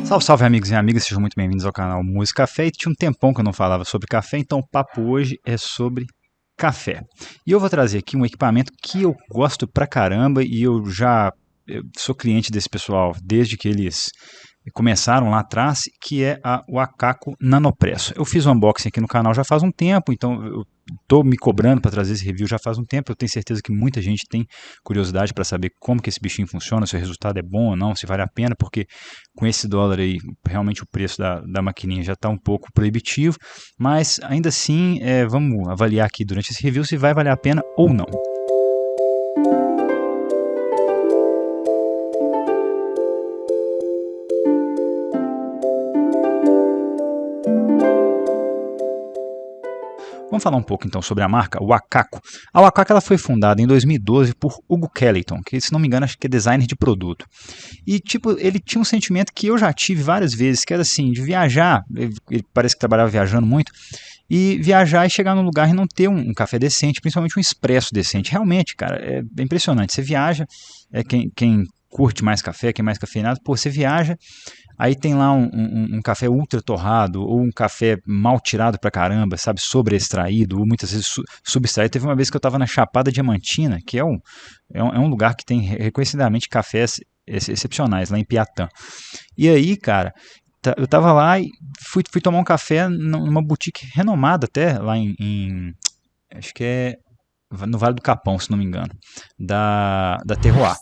Salve, salve amigos e amigas, sejam muito bem-vindos ao canal Música Café. E tinha um tempão que eu não falava sobre café, então o papo hoje é sobre café. E eu vou trazer aqui um equipamento que eu gosto pra caramba e eu sou cliente desse pessoal desde que eles começaram lá atrás, que é o Akaco Nanopresso. Eu fiz um unboxing aqui no canal já faz um tempo, então eu estou me cobrando para trazer esse review já faz um tempo. Eu tenho certeza que muita gente tem curiosidade para saber como que esse bichinho funciona, se o resultado é bom ou não, se vale a pena, porque com esse dólar aí, realmente o preço da maquininha já está um pouco proibitivo, mas ainda assim, vamos avaliar aqui durante esse review se vai valer a pena ou não. Vamos falar um pouco então sobre a marca, o Akaco. A Akaco ela foi fundada em 2012 por Hugo Kelleyton, que se não me engano acho que é designer de produto. E tipo, ele tinha um sentimento que eu já tive várias vezes, que era assim, de viajar, ele parece que trabalhava viajando muito, e viajar e chegar num lugar e não ter um café decente, principalmente um expresso decente. Realmente, cara, é impressionante. Você viaja, quem curte mais café, quem é mais cafeinado, pô, você viaja, aí tem lá um café ultra torrado, ou um café mal tirado pra caramba, sabe, sobreextraído, ou muitas vezes subextraído. Teve uma vez que eu tava na Chapada Diamantina, que é um lugar que tem reconhecidamente cafés excepcionais, lá em Piatã. E aí, cara, eu tava lá e fui tomar um café numa boutique renomada até, lá acho que é no Vale do Capão, se não me engano, da Terroir.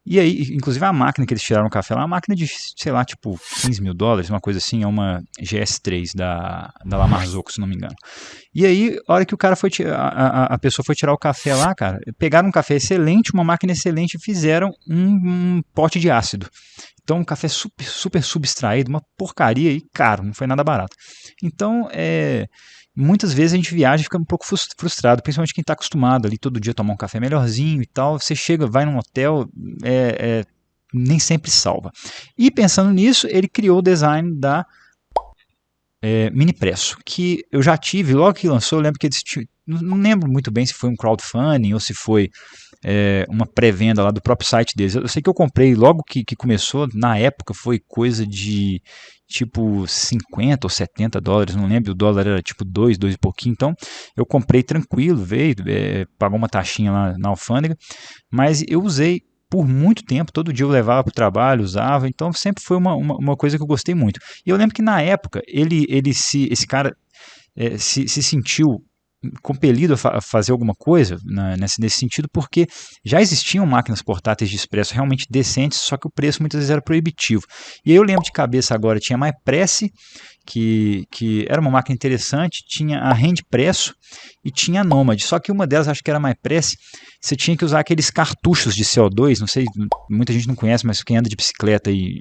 E aí, inclusive a máquina que eles tiraram o café lá, é uma máquina de, sei lá, tipo $15 mil, uma coisa assim, é uma GS3 da La Marzocco, se não me engano. E aí, a hora que o cara a pessoa foi tirar o café lá, cara, pegaram um café excelente, uma máquina excelente e fizeram um pote de ácido. Então, um café super subextraído, uma porcaria e caro, não foi nada barato. Então, muitas vezes a gente viaja e fica um pouco frustrado, principalmente quem está acostumado ali todo dia a tomar um café melhorzinho e tal. Você chega, vai num hotel, nem sempre salva. E pensando nisso, ele criou o design da Minipresso, que eu já tive, logo que lançou, eu lembro que eles não lembro muito bem se foi um crowdfunding ou se foi uma pré-venda lá do próprio site deles. Eu sei que eu comprei logo que começou, na época foi coisa de tipo $50 ou $70, não lembro, o dólar era tipo 2 e pouquinho, então eu comprei tranquilo, veio, pagou uma taxinha lá na alfândega, mas eu usei por muito tempo, todo dia eu levava para o trabalho, usava, então sempre foi uma coisa que eu gostei muito. E eu lembro que na época, esse cara se sentiu compelido a fazer alguma coisa nesse sentido, porque já existiam máquinas portáteis de expresso realmente decentes, só que o preço muitas vezes era proibitivo. E aí eu lembro de cabeça agora, tinha a MyPress, que era uma máquina interessante, tinha a Handpresso e tinha a Nomad, só que uma delas, acho que era a MyPress, você tinha que usar aqueles cartuchos de CO2, não sei, muita gente não conhece, mas quem anda de bicicleta aí,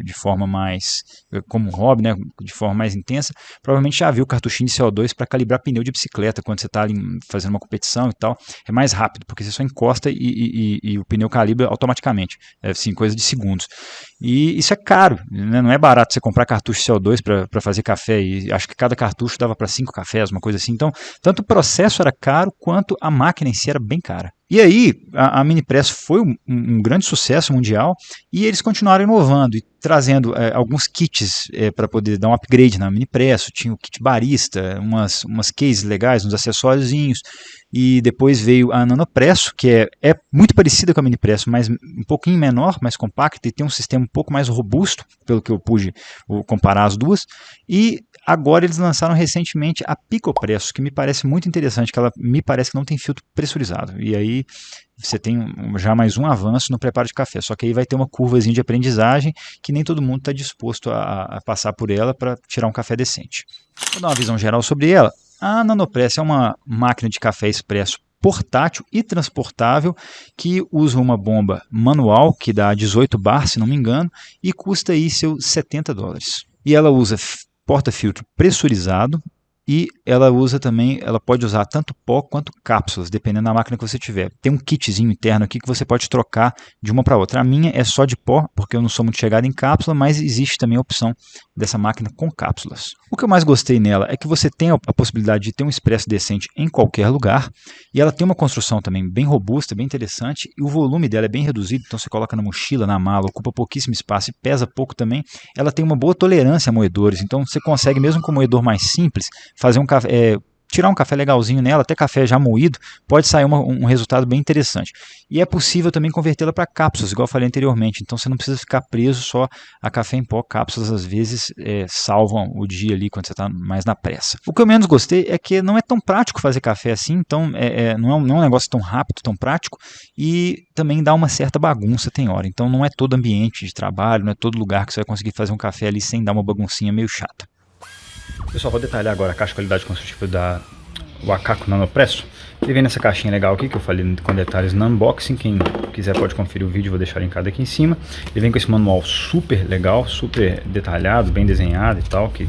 de forma mais, como um hobby, né, de forma mais intensa, provavelmente já viu o cartuchinho de CO2 para calibrar pneu de bicicleta, quando você está ali fazendo uma competição e tal, é mais rápido, porque você só encosta e o pneu calibra automaticamente, assim, coisa de segundos. E isso é caro, né? Não é barato você comprar cartucho de CO2 para fazer café, e acho que cada cartucho dava para 5 cafés, uma coisa assim. Então, tanto o processo era caro, quanto a máquina em si era bem cara. E aí, a Minipresso foi um grande sucesso mundial, e eles continuaram inovando e trazendo alguns kits para poder dar um upgrade na Minipresso. Tinha o kit barista, umas cases legais, uns acessóriozinhos, e depois veio a Nanopresso, que é muito parecida com a Minipresso, mas um pouquinho menor, mais compacta, e tem um sistema um pouco mais robusto, pelo que eu pude comparar as duas. E agora eles lançaram recentemente a Picopresso, que me parece muito interessante, que ela me parece que não tem filtro pressurizado. E aí você tem já mais um avanço no preparo de café, só que aí vai ter uma curvazinha de aprendizagem que nem todo mundo está disposto a passar por ela para tirar um café decente. Vou dar uma visão geral sobre ela. A Nanopress é uma máquina de café expresso portátil e transportável que usa uma bomba manual que dá 18 bar, se não me engano, e custa aí seus $70. E ela usa porta-filtro pressurizado, e ela pode usar tanto pó quanto cápsulas, dependendo da máquina que você tiver. Tem um kitzinho interno aqui que você pode trocar de uma para outra. A minha é só de pó, porque eu não sou muito chegado em cápsula, mas existe também a opção dessa máquina com cápsulas. O que eu mais gostei nela é que você tem a possibilidade de ter um expresso decente em qualquer lugar, e ela tem uma construção também bem robusta, bem interessante, e o volume dela é bem reduzido, então você coloca na mochila, na mala, ocupa pouquíssimo espaço e pesa pouco também. Ela tem uma boa tolerância a moedores, então você consegue, mesmo com um moedor mais simples, fazer um café, tirar um café legalzinho nela, até café já moído, pode sair um resultado bem interessante. E é possível também convertê-la para cápsulas, igual eu falei anteriormente, então você não precisa ficar preso só a café em pó. Cápsulas às vezes salvam o dia ali quando você está mais na pressa. O que eu menos gostei é que não é tão prático fazer café assim, então não é um negócio tão rápido, tão prático, e também dá uma certa bagunça tem hora, então não é todo ambiente de trabalho, não é todo lugar que você vai conseguir fazer um café ali sem dar uma baguncinha meio chata. Pessoal, vou detalhar agora a caixa de qualidade construtiva da Wakaco Nanopresso. Ele vem nessa caixinha legal aqui que eu falei com detalhes no unboxing. Quem quiser pode conferir o vídeo, vou deixar linkado aqui em cima. Ele vem com esse manual super legal, super detalhado, bem desenhado e tal, que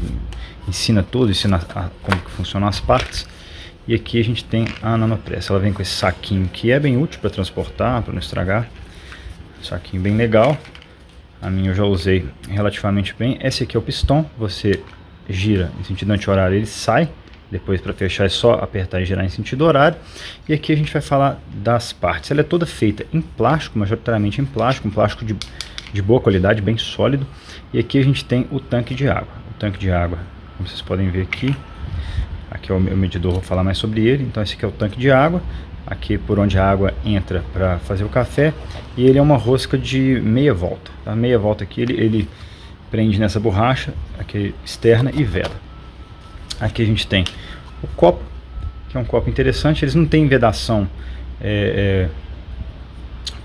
ensina tudo, ensina como que funcionam as partes. E aqui a gente tem a Nanopresso. Ela vem com esse saquinho que é bem útil para transportar, para não estragar. Saquinho bem legal. A minha eu já usei relativamente bem. Esse aqui é o pistão, você gira em sentido anti-horário, ele sai. Depois, para fechar, é só apertar e girar em sentido horário. E aqui a gente vai falar das partes. Ela é toda feita em plástico, majoritariamente em plástico, um plástico de boa qualidade, bem sólido. E aqui a gente tem o tanque de água. O tanque de água, como vocês podem ver aqui, aqui é o meu medidor, vou falar mais sobre ele. Então esse aqui é o tanque de água, aqui por onde a água entra para fazer o café. E ele é uma rosca de meia volta. A meia volta aqui ele prende nessa borracha aqui externa e veda. Aqui a gente tem o copo, que é um copo interessante. Eles não têm vedação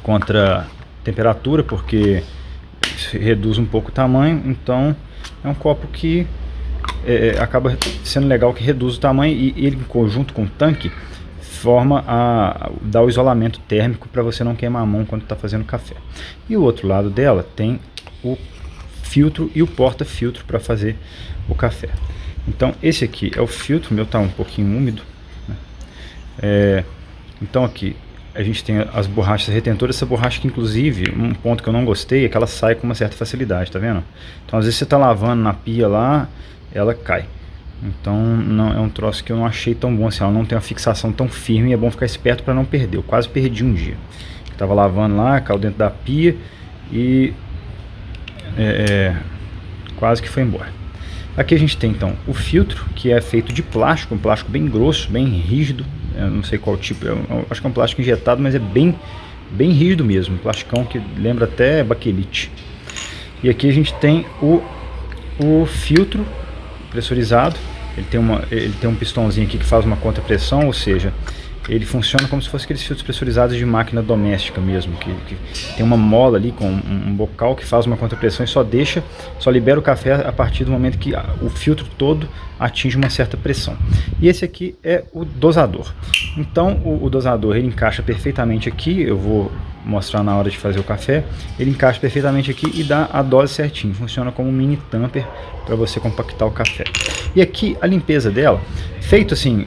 contra temperatura, porque reduz um pouco o tamanho. Então é um copo que acaba sendo legal, que reduz o tamanho, e ele em conjunto com o tanque forma dá o isolamento térmico para você não queimar a mão quando está fazendo café. E o outro lado dela tem o filtro e o porta-filtro para fazer o café. Então esse aqui é o filtro, o meu está um pouquinho úmido, né? Então aqui a gente tem as borrachas retentoras. Essa borracha que, inclusive, um ponto que eu não gostei é que ela sai com uma certa facilidade, tá vendo? Então às vezes você está lavando na pia lá, ela cai. Então não é um troço que eu não achei tão bom assim, ela não tem uma fixação tão firme, e é bom ficar esperto para não perder. Eu quase perdi um dia. Estava lavando lá, caiu dentro da pia e quase que foi embora. Aqui a gente tem então o filtro, que é feito de plástico, um plástico bem grosso, bem rígido. Eu não sei qual tipo, eu acho que é um plástico injetado, mas é bem rígido mesmo, um plasticão que lembra até baquelite. E aqui a gente tem o filtro pressurizado. Ele tem um pistãozinho aqui que faz uma contrapressão, ou seja, ele funciona como se fosse aqueles filtros pressurizados de máquina doméstica mesmo, que tem uma mola ali com um bocal que faz uma contrapressão e só libera o café a partir do momento que o filtro todo atinge uma certa pressão. E esse aqui é o dosador. Então o dosador, ele encaixa perfeitamente aqui, eu vou mostrar na hora de fazer o café. Ele encaixa perfeitamente aqui e dá a dose certinho, funciona como um mini tamper para você compactar o café. E aqui a limpeza dela, feito assim,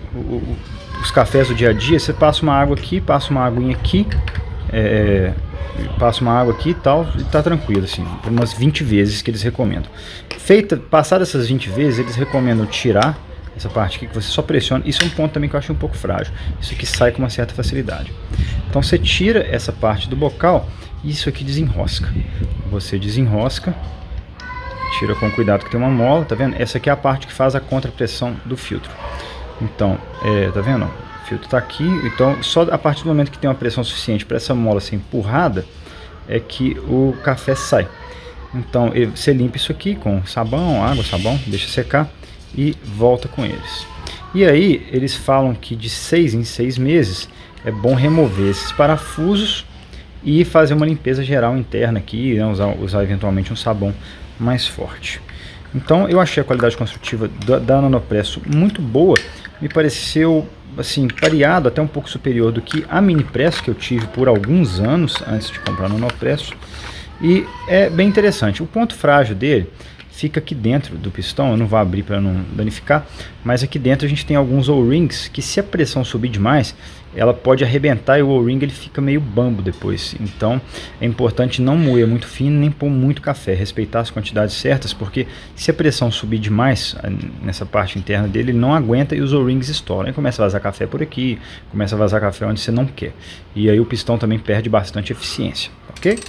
os cafés do dia a dia, você passa uma água aqui, passa uma aguinha aqui, passa uma água aqui e tal, e tá tranquilo assim, umas 20 vezes que eles recomendam. Passadas essas 20 vezes, eles recomendam tirar essa parte aqui, que você só pressiona. Isso é um ponto também que eu acho um pouco frágil, isso aqui sai com uma certa facilidade. Então você tira essa parte do bocal e isso aqui desenrosca. Você desenrosca, tira com cuidado que tem uma mola, tá vendo? Essa aqui é a parte que faz a contrapressão do filtro. Então, tá vendo? O filtro está aqui, então só a partir do momento que tem uma pressão suficiente para essa mola ser empurrada é que o café sai. Então você limpa isso aqui com sabão, água, sabão, deixa secar e volta com eles. E aí eles falam que de 6 em 6 meses é bom remover esses parafusos e fazer uma limpeza geral interna aqui, né? usar eventualmente um sabão mais forte. Então eu achei a qualidade construtiva da Nanopresso muito boa, me pareceu assim, pareado, até um pouco superior do que a Minipresso que eu tive por alguns anos antes de comprar a Nanopresso. E é bem interessante. O ponto frágil dele fica aqui dentro do pistão, eu não vou abrir para não danificar, mas aqui dentro a gente tem alguns O-rings que, se a pressão subir demais, ela pode arrebentar e o O-ring ele fica meio bambo depois. Então é importante não moer muito fino nem pôr muito café, respeitar as quantidades certas, porque se a pressão subir demais nessa parte interna dele, ele não aguenta e os O-rings estouram. Aí começa a vazar café por aqui, começa a vazar café onde você não quer. E aí o pistão também perde bastante eficiência, ok?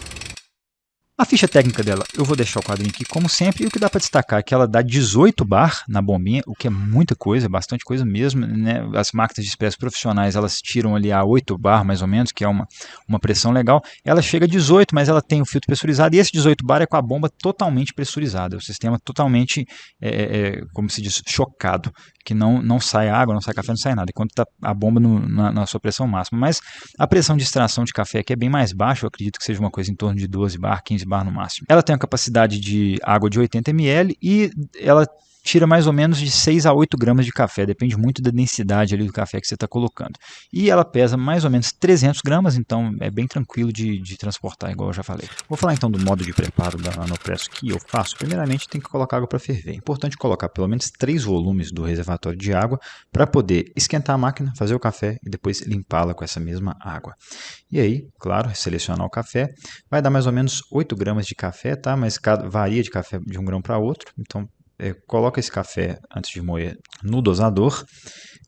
A ficha técnica dela, eu vou deixar o quadrinho aqui como sempre, e o que dá para destacar é que ela dá 18 bar na bombinha, o que é muita coisa, bastante coisa mesmo, né? As máquinas de expresso profissionais, elas tiram ali a 8 bar mais ou menos, que é uma pressão legal. Ela chega a 18, mas ela tem o filtro pressurizado, e esse 18 bar é com a bomba totalmente pressurizada, o sistema totalmente, como se diz, chocado, que não sai água, não sai café, não sai nada, enquanto está a bomba na sua pressão máxima. Mas a pressão de extração de café aqui é bem mais baixa, eu acredito que seja uma coisa em torno de 12 bar, 15 bar no máximo. Ela tem a capacidade de água de 80 ml e ela tira mais ou menos de 6 a 8 gramas de café, depende muito da densidade ali do café que você está colocando. E ela pesa mais ou menos 300 gramas, então é bem tranquilo de transportar, igual eu já falei. Vou falar então do modo de preparo da Nanopresso que eu faço. Primeiramente tem que colocar água para ferver. É importante colocar pelo menos 3 volumes do reservatório de água para poder esquentar a máquina, fazer o café e depois limpá-la com essa mesma água. E aí, claro, selecionar o café. Vai dar mais ou menos 8 gramas de café, tá? Mas varia de café de um grão para outro, então coloca esse café antes de moer no dosador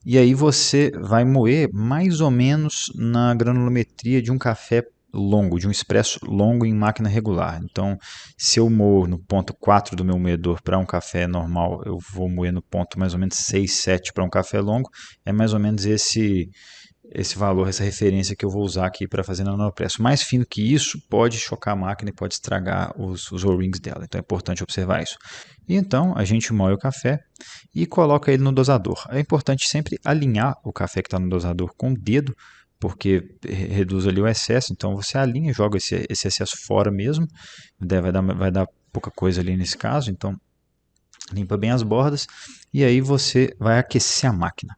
e aí você vai moer mais ou menos na granulometria de um café longo, de um expresso longo em máquina regular. Então, se eu moer no ponto 4 do meu moedor para um café normal, eu vou moer no ponto mais ou menos 6, 7 para um café longo. É mais ou menos esse valor, essa referência que eu vou usar aqui para fazer na Nanopresso. Mais fino que isso pode chocar a máquina e pode estragar os O-rings dela, então é importante observar isso. E então a gente moe o café e coloca ele no dosador. É importante sempre alinhar o café que está no dosador com o dedo, porque reduz ali o excesso, então você alinha, joga esse excesso fora mesmo, vai dar pouca coisa ali nesse caso, então limpa bem as bordas e aí você vai aquecer a máquina.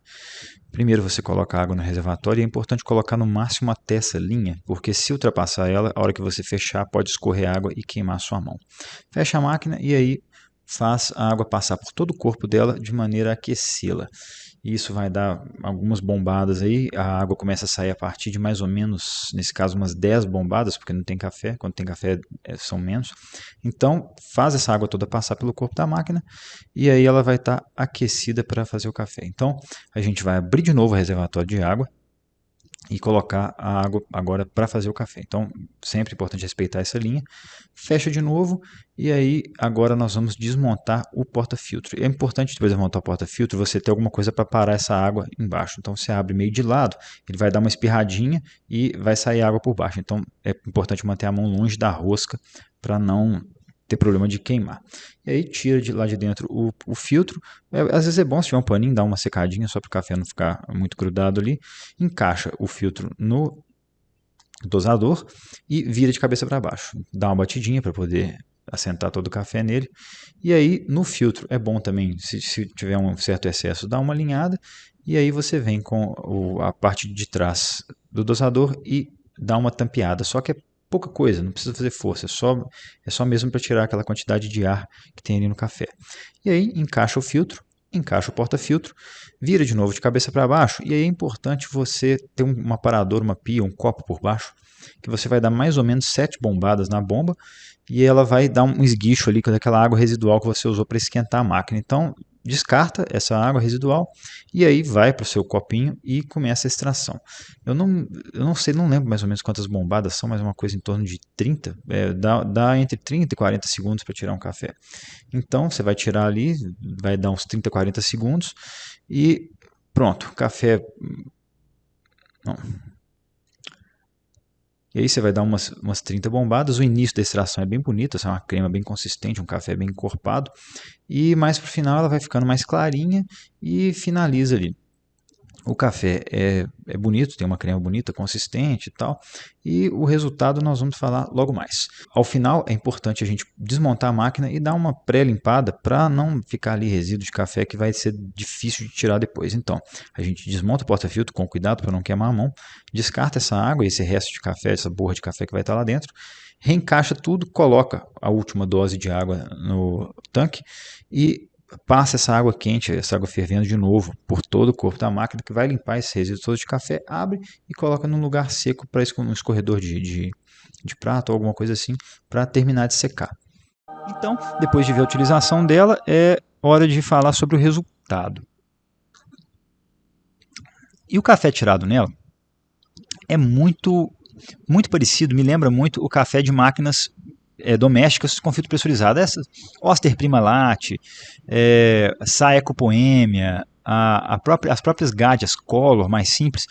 Primeiro você coloca a água no reservatório e é importante colocar no máximo até essa linha, porque se ultrapassar ela, a hora que você fechar pode escorrer água e queimar a sua mão. Fecha a máquina e aí faz a água passar por todo o corpo dela de maneira a aquecê-la. Isso vai dar algumas bombadas aí, a água começa a sair a partir de mais ou menos, nesse caso, umas 10 bombadas, porque não tem café, quando tem café são menos. Então, faz essa água toda passar pelo corpo da máquina e aí ela vai estar aquecida para fazer o café. Então, a gente vai abrir de novo o reservatório de água e colocar a água agora para fazer o café. Então, sempre importante respeitar essa linha. Fecha de novo e aí agora nós vamos desmontar o porta-filtro. É importante depois de montar o porta-filtro você ter alguma coisa para parar essa água embaixo. Então, você abre meio de lado, ele vai dar uma espirradinha e vai sair água por baixo. Então, é importante manter a mão longe da rosca para não ter problema de queimar. E aí tira de lá de dentro o filtro. Às vezes é bom se tiver um paninho, dar uma secadinha só para o café não ficar muito grudado ali. Encaixa o filtro no dosador e vira de cabeça para baixo. Dá uma batidinha para poder assentar todo o café nele. E aí no filtro é bom também, se tiver um certo excesso, dá uma alinhada. E aí você vem com a parte de trás do dosador e dá uma tampeada. Só que é pouca coisa, não precisa fazer força, é só mesmo para tirar aquela quantidade de ar que tem ali no café. E aí encaixa o filtro, encaixa o porta-filtro, vira de novo de cabeça para baixo, e aí é importante você ter um aparador, uma pia, um copo por baixo, que você vai dar mais ou menos 7 bombadas na bomba, e ela vai dar um esguicho ali com aquela água residual que você usou para esquentar a máquina. Então, descarta essa água residual e aí vai para o seu copinho e começa a extração. Eu não sei, não lembro mais ou menos quantas bombadas são, mas é uma coisa em torno de 30, dá entre 30 e 40 segundos para tirar um café. Então você vai tirar ali, vai dar uns 30, 40 segundos e pronto, café. Não. E aí você vai dar umas 30 bombadas. O início da extração é bem bonito, é uma crema bem consistente, um café bem encorpado. E mais pro final ela vai ficando mais clarinha e finaliza ali O café é bonito, tem uma crema bonita, consistente e tal, e o resultado nós vamos falar logo mais. Ao final é importante a gente desmontar a máquina e dar uma pré-limpada para não ficar ali resíduo de café que vai ser difícil de tirar depois. Então, a gente desmonta o porta-filtro com cuidado para não queimar a mão, descarta essa água, esse resto de café, essa borra de café que vai estar lá dentro, reencaixa tudo, coloca a última dose de água no tanque e passa essa água quente, essa água fervendo de novo por todo o corpo da máquina, que vai limpar esses resíduos todos de café, abre e coloca num lugar seco para um escorredor de prato ou alguma coisa assim, para terminar de secar. Então, depois de ver a utilização dela, é hora de falar sobre o resultado. E o café tirado nela é muito parecido, me lembra muito o café de máquinas domésticas com filtro pressurizado. Essas, Oster Prima Latte, Saeco Poemia, as próprias Gadias Color, mais simples.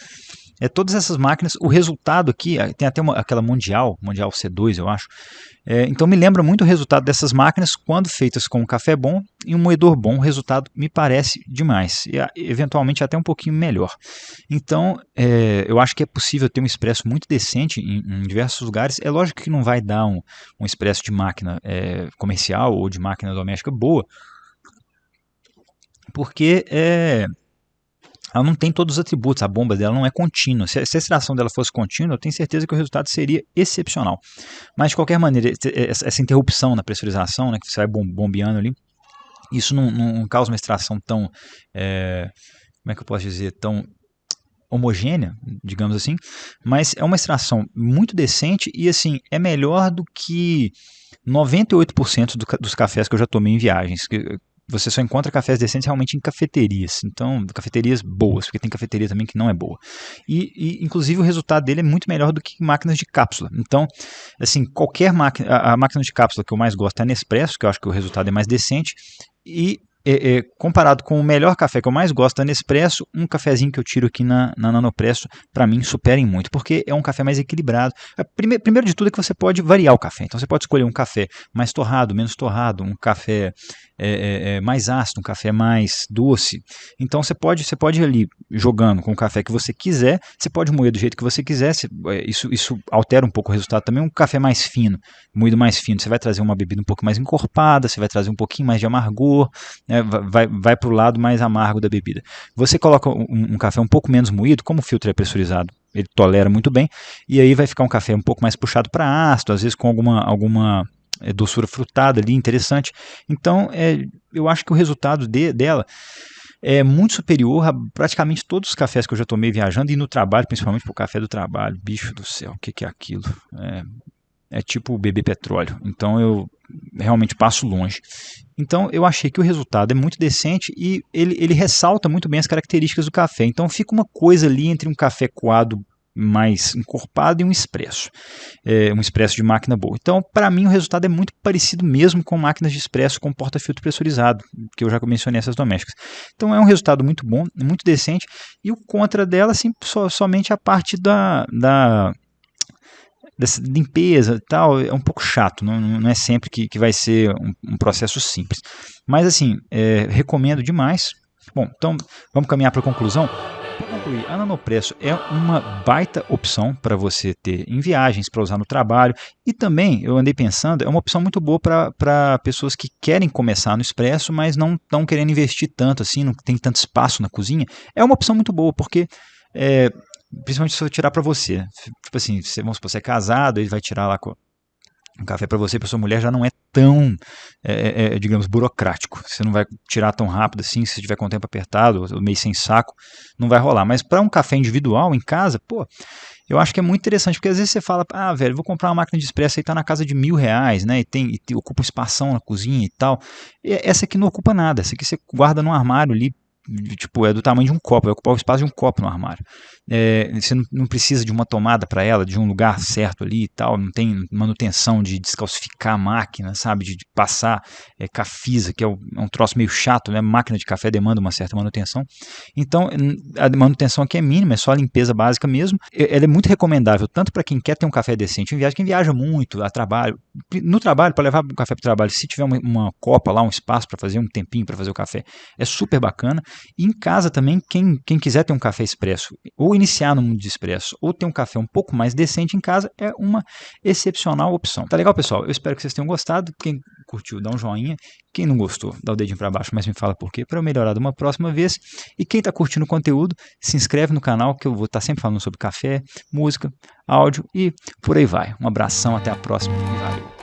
Todas essas máquinas, o resultado aqui, tem até aquela Mundial C2, eu acho. Então me lembra muito o resultado dessas máquinas quando feitas com um café bom e um moedor bom. O resultado me parece demais, e eventualmente até um pouquinho melhor. Então eu acho que é possível ter um expresso muito decente em diversos lugares. É lógico que não vai dar um expresso de máquina comercial ou de máquina doméstica boa, porque ela não tem todos os atributos, a bomba dela não é contínua. Se a extração dela fosse contínua, eu tenho certeza que o resultado seria excepcional. Mas, de qualquer maneira, essa interrupção na pressurização, né, que você vai bombeando ali, isso não causa uma extração tão, como é que eu posso dizer, tão homogênea, digamos assim, mas é uma extração muito decente e, assim, é melhor do que 98% dos cafés que eu já tomei em viagens. Você só encontra cafés decentes realmente em cafeterias, então cafeterias boas, porque tem cafeteria também que não é boa. E inclusive o resultado dele é muito melhor do que máquinas de cápsula. Então, assim, qualquer máquina, a máquina de cápsula que eu mais gosto é a Nespresso, que eu acho que o resultado é mais decente, e comparado com o melhor café que eu mais gosto da Nespresso, um cafezinho que eu tiro aqui na Nanopresso, para mim, superem muito, porque é um café mais equilibrado. Primeiro de tudo é que você pode variar o café, então você pode escolher um café mais torrado, menos torrado, um café mais ácido, um café mais doce. Então você pode ir ali jogando com o café que você quiser, você pode moer do jeito que você quiser, isso altera um pouco o resultado também. Um café mais fino, moído mais fino, você vai trazer uma bebida um pouco mais encorpada, você vai trazer um pouquinho mais de amargor, né, vai para o lado mais amargo da bebida. Você coloca um café um pouco menos moído, como o filtro é pressurizado, ele tolera muito bem, e aí vai ficar um café um pouco mais puxado para ácido, às vezes com alguma doçura frutada ali, interessante. Então, eu acho que o resultado dela é muito superior a praticamente todos os cafés que eu já tomei viajando e no trabalho, principalmente para o café do trabalho. Bicho do céu, o que é aquilo? É tipo beber petróleo. Então, eu realmente passo longe. Então, eu achei que o resultado é muito decente e ele ressalta muito bem as características do café. Então, fica uma coisa ali entre um café coado mais encorpado e um expresso de máquina boa. Então, para mim, o resultado é muito parecido mesmo com máquinas de expresso com porta-filtro pressurizado, que eu já mencionei essas domésticas. Então, é um resultado muito bom, muito decente, e o contra dela, assim, somente a parte dessa limpeza e tal, é um pouco chato, não é sempre que vai ser um processo simples. Mas, assim, recomendo demais. Bom, então, vamos caminhar para a conclusão. Para concluir, a Nanopresso é uma baita opção para você ter em viagens, para usar no trabalho, e também, eu andei pensando, é uma opção muito boa para pessoas que querem começar no expresso, mas não estão querendo investir tanto assim, não tem tanto espaço na cozinha. É uma opção muito boa, porque principalmente se eu tirar para você, tipo assim, vamos supor, você é casado, ele vai tirar lá um café para você, para sua mulher, já não é tão, digamos, burocrático. Você não vai tirar tão rápido assim, se tiver com o tempo apertado, ou meio sem saco, não vai rolar. Mas para um café individual em casa, pô, eu acho que é muito interessante, porque às vezes você fala, velho, vou comprar uma máquina de expresso aí, tá na casa de R$ 1.000, né, e ocupa um espação na cozinha e tal. E essa aqui não ocupa nada, essa aqui você guarda num armário ali, tipo, é do tamanho de um copo, vai ocupar o espaço de um copo no armário. Você não precisa de uma tomada para ela, de um lugar certo ali e tal, não tem manutenção de descalcificar a máquina, sabe, de passar cafisa, que é um troço meio chato, né, máquina de café demanda uma certa manutenção. Então, a manutenção aqui é mínima, é só a limpeza básica mesmo. Ela é muito recomendável, tanto para quem quer ter um café decente em viagem, quem viaja muito a trabalho, no trabalho, para levar o café para o trabalho, se tiver uma copa lá, um espaço para fazer, um tempinho para fazer o café, é super bacana. E em casa também, quem quiser ter um café expresso, ou iniciar no mundo de expresso, ou ter um café um pouco mais decente em casa, é uma excepcional opção. Tá legal, pessoal? Eu espero que vocês tenham gostado. Quem curtiu, dá um joinha. Quem não gostou, dá o dedinho para baixo, mas me fala por quê, para eu melhorar de uma próxima vez. E quem está curtindo o conteúdo, se inscreve no canal, que eu vou estar sempre falando sobre café, música, áudio e por aí vai. Um abração, até a próxima e valeu!